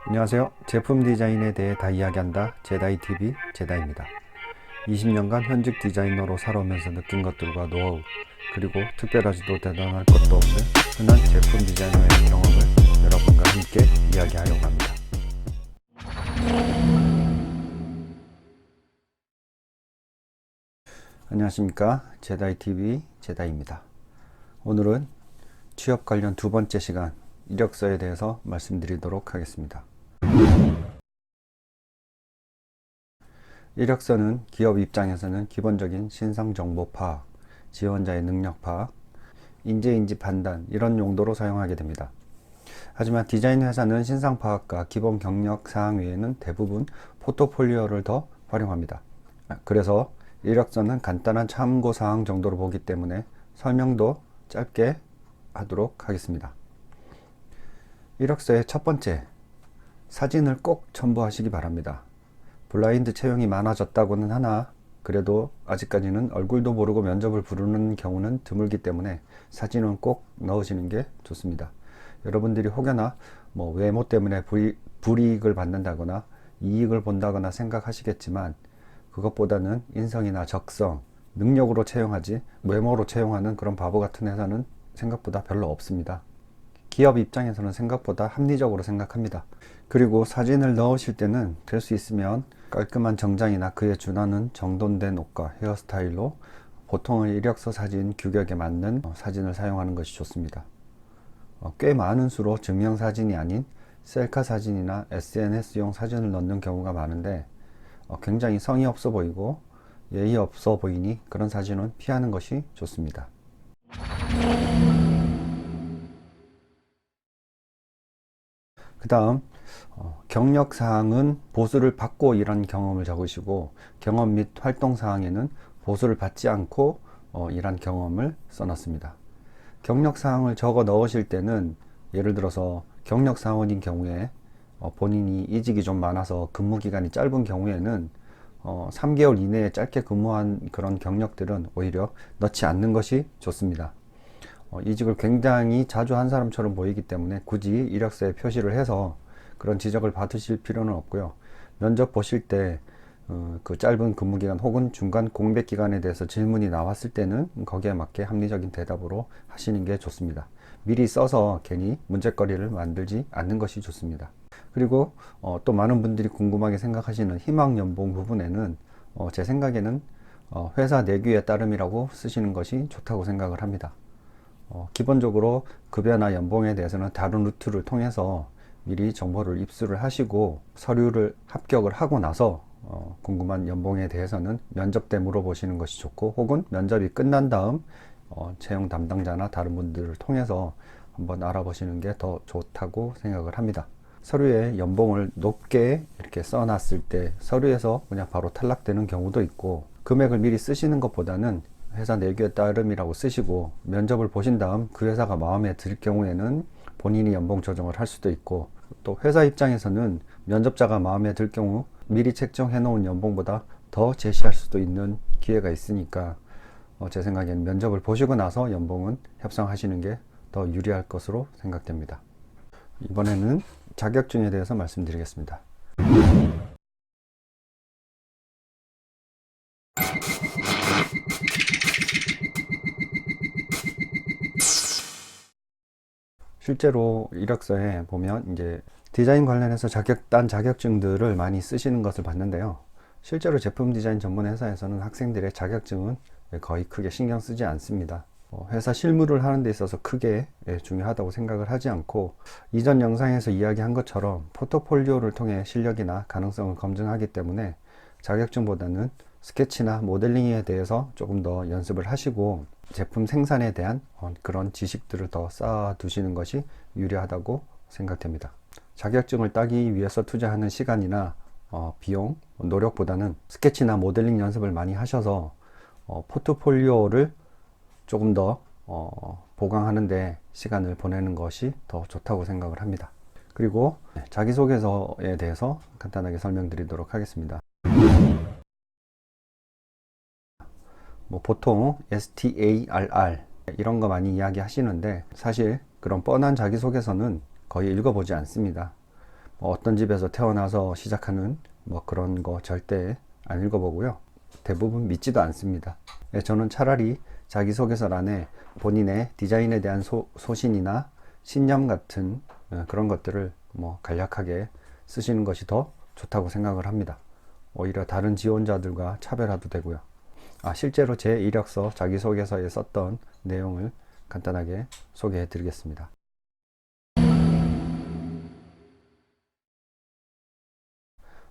안녕하세요. 제품 디자인에 대해 다 이야기한다. 제다이TV 제다입니다. 20년간 현직 디자이너로 살아오면서 느낀 것들과 노하우, 그리고 특별하지도 대단할 것도 없는 흔한 제품 디자이너의 경험을 여러분과 함께 이야기하려고 합니다. 안녕하십니까. 제다이TV 제다입니다. 오늘은 취업 관련 두 번째 시간, 이력서에 대해서 말씀드리도록 하겠습니다. 이력서는 기업 입장에서는 기본적인 신상 정보 파악, 지원자의 능력 파악, 인재인지 판단 이런 용도로 사용하게 됩니다. 하지만 디자인 회사는 신상 파악과 기본 경력 사항 외에는 대부분 포트폴리오를 더 활용합니다. 그래서 이력서는 간단한 참고 사항 정도로 보기 때문에 설명도 짧게 하도록 하겠습니다. 이력서의 첫 번째, 사진을 꼭 첨부하시기 바랍니다. 블라인드 채용이 많아졌다고는 하나 그래도 아직까지는 얼굴도 모르고 면접을 부르는 경우는 드물기 때문에 사진은 꼭 넣으시는 게 좋습니다. 여러분들이 혹여나 외모 때문에 불이익을 받는다거나 이익을 본다거나 생각하시겠지만, 그것보다는 인성이나 적성, 능력으로 채용하지 외모로 채용하는 그런 바보 같은 회사는 생각보다 별로 없습니다. 기업 입장에서는 생각보다 합리적으로 생각합니다. 그리고 사진을 넣으실 때는 될 수 있으면 깔끔한 정장이나 그에 준하는 정돈된 옷과 헤어스타일로 보통은 이력서 사진 규격에 맞는 사진을 사용하는 것이 좋습니다. 꽤 많은 수로 증명사진이 아닌 셀카 사진이나 SNS용 사진을 넣는 경우가 많은데 굉장히 성의 없어 보이고 예의 없어 보이니 그런 사진은 피하는 것이 좋습니다. 그 다음 경력사항은 보수를 받고 일한 경험을 적으시고, 경험 및 활동사항에는 보수를 받지 않고 일한 경험을 써놨습니다. 경력사항을 적어 넣으실 때는 예를 들어서 경력사원인 경우에 본인이 이직이 좀 많아서 근무기간이 짧은 경우에는 3개월 이내에 짧게 근무한 그런 경력들은 오히려 넣지 않는 것이 좋습니다. 이직을 굉장히 자주 한 사람처럼 보이기 때문에 굳이 이력서에 표시를 해서 그런 지적을 받으실 필요는 없고요. 면접 보실 때 그 짧은 근무기간 혹은 중간 공백 기간에 대해서 질문이 나왔을 때는 거기에 맞게 합리적인 대답으로 하시는 게 좋습니다. 미리 써서 괜히 문제거리를 만들지 않는 것이 좋습니다. 그리고 또 많은 분들이 궁금하게 생각하시는 희망 연봉 부분에는 제 생각에는 회사 내규에 따름이라고 쓰시는 것이 좋다고 생각을 합니다. 기본적으로 급여나 연봉에 대해서는 다른 루트를 통해서 미리 정보를 입수를 하시고 서류를 합격을 하고 나서 궁금한 연봉에 대해서는 면접 때 물어보시는 것이 좋고, 혹은 면접이 끝난 다음 채용 담당자나 다른 분들을 통해서 한번 알아보시는 게 더 좋다고 생각을 합니다. 서류에 연봉을 높게 이렇게 써놨을 때 서류에서 그냥 바로 탈락되는 경우도 있고, 금액을 미리 쓰시는 것보다는 회사 내규에 따름이라고 쓰시고 면접을 보신 다음 그 회사가 마음에 들 경우에는 본인이 연봉 조정을 할 수도 있고, 또 회사 입장에서는 면접자가 마음에 들 경우 미리 책정해 놓은 연봉보다 더 제시할 수도 있는 기회가 있으니까 제 생각에는 면접을 보시고 나서 연봉은 협상하시는 게 더 유리할 것으로 생각됩니다. 이번에는 자격증에 대해서 말씀드리겠습니다. 실제로 이력서에 보면 이제 디자인 관련해서 딴 자격증들을 많이 쓰시는 것을 봤는데요. 실제로 제품 디자인 전문 회사에서는 학생들의 자격증은 거의 크게 신경 쓰지 않습니다. 회사 실무를 하는 데 있어서 크게 중요하다고 생각을 하지 않고, 이전 영상에서 이야기한 것처럼 포트폴리오를 통해 실력이나 가능성을 검증하기 때문에 자격증보다는 스케치나 모델링에 대해서 조금 더 연습을 하시고 제품 생산에 대한 그런 지식들을 더 쌓아 두시는 것이 유리하다고 생각됩니다. 자격증을 따기 위해서 투자하는 시간이나 비용, 노력보다는 스케치나 모델링 연습을 많이 하셔서 포트폴리오를 조금 더 보강하는데 시간을 보내는 것이 더 좋다고 생각을 합니다. 그리고 자기소개서에 대해서 간단하게 설명드리도록 하겠습니다. 보통 STARR 이런 거 많이 이야기 하시는데, 사실 그런 뻔한 자기소개서는 거의 읽어보지 않습니다. 어떤 집에서 태어나서 시작하는 뭐 그런 거 절대 안 읽어보고요. 대부분 믿지도 않습니다. 저는 차라리 자기소개서란에 본인의 디자인에 대한 소신이나 신념 같은 그런 것들을 뭐 간략하게 쓰시는 것이 더 좋다고 생각을 합니다. 오히려 다른 지원자들과 차별화도 되고요. 실제로 제 이력서 자기소개서에 썼던 내용을 간단하게 소개해 드리겠습니다.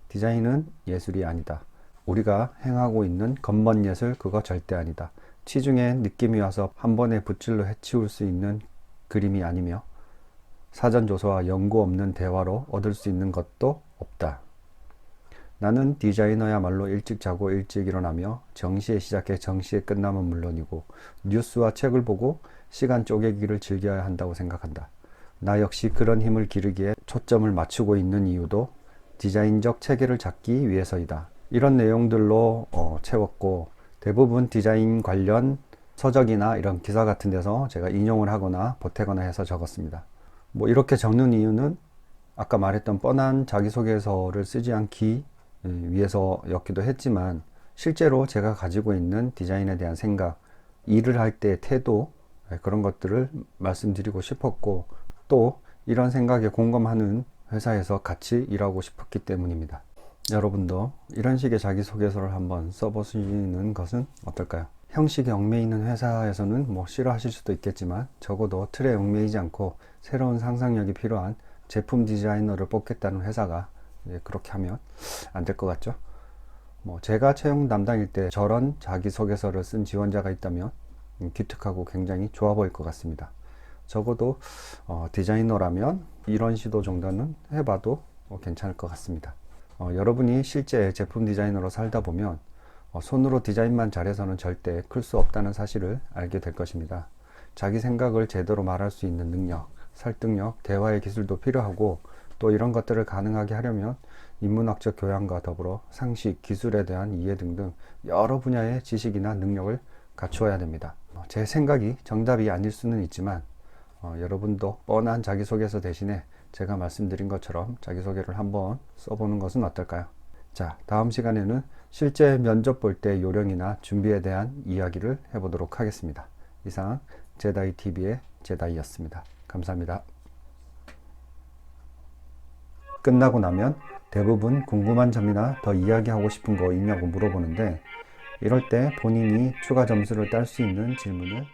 디자인은 예술이 아니다. 우리가 행하고 있는 겉멋예술 그거 절대 아니다. 치중에 느낌이 와서 한 번에 붓질로 해치울 수 있는 그림이 아니며 사전 조사와 연구 없는 대화로 얻을 수 있는 것도 없다. 나는 디자이너야말로 일찍 자고 일찍 일어나며 정시에 시작해 정시에 끝나면 물론이고 뉴스와 책을 보고 시간 쪼개기를 즐겨야 한다고 생각한다. 나 역시 그런 힘을 기르기에 초점을 맞추고 있는 이유도 디자인적 체계를 잡기 위해서이다. 이런 내용들로 채웠고 대부분 디자인 관련 서적이나 이런 기사 같은 데서 제가 인용을 하거나 보태거나 해서 적었습니다. 뭐 이렇게 적는 이유는 아까 말했던 뻔한 자기소개서를 쓰지 않기 위해서였기도 했지만 실제로 제가 가지고 있는 디자인에 대한 생각, 일을 할 때 태도 그런 것들을 말씀드리고 싶었고 또 이런 생각에 공감하는 회사에서 같이 일하고 싶었기 때문입니다. 여러분도 이런 식의 자기소개서를 한번 써보시는 것은 어떨까요? 형식에 얽매이는 회사에서는 뭐 싫어하실 수도 있겠지만 적어도 틀에 얽매이지 않고 새로운 상상력이 필요한 제품 디자이너를 뽑겠다는 회사가 그렇게 하면 안 될 것 같죠? 뭐 제가 채용 담당일 때 저런 자기소개서를 쓴 지원자가 있다면 기특하고 굉장히 좋아 보일 것 같습니다. 적어도 디자이너라면 이런 시도 정도는 해봐도 괜찮을 것 같습니다. 여러분이 실제 제품 디자이너로 살다 보면 손으로 디자인만 잘해서는 절대 클 수 없다는 사실을 알게 될 것입니다. 자기 생각을 제대로 말할 수 있는 능력, 설득력, 대화의 기술도 필요하고 또 이런 것들을 가능하게 하려면 인문학적 교양과 더불어 상식, 기술에 대한 이해 등등 여러 분야의 지식이나 능력을 갖추어야 됩니다. 제 생각이 정답이 아닐 수는 있지만 여러분도 뻔한 자기소개서 대신에 제가 말씀드린 것처럼 자기소개를 한번 써보는 것은 어떨까요? 자, 다음 시간에는 실제 면접 볼 때 요령이나 준비에 대한 이야기를 해보도록 하겠습니다. 이상 제다이TV의 제다이였습니다. 감사합니다. 끝나고 나면 대부분 궁금한 점이나 더 이야기하고 싶은 거 있냐고 물어보는데 이럴 때 본인이 추가 점수를 딸 수 있는 질문을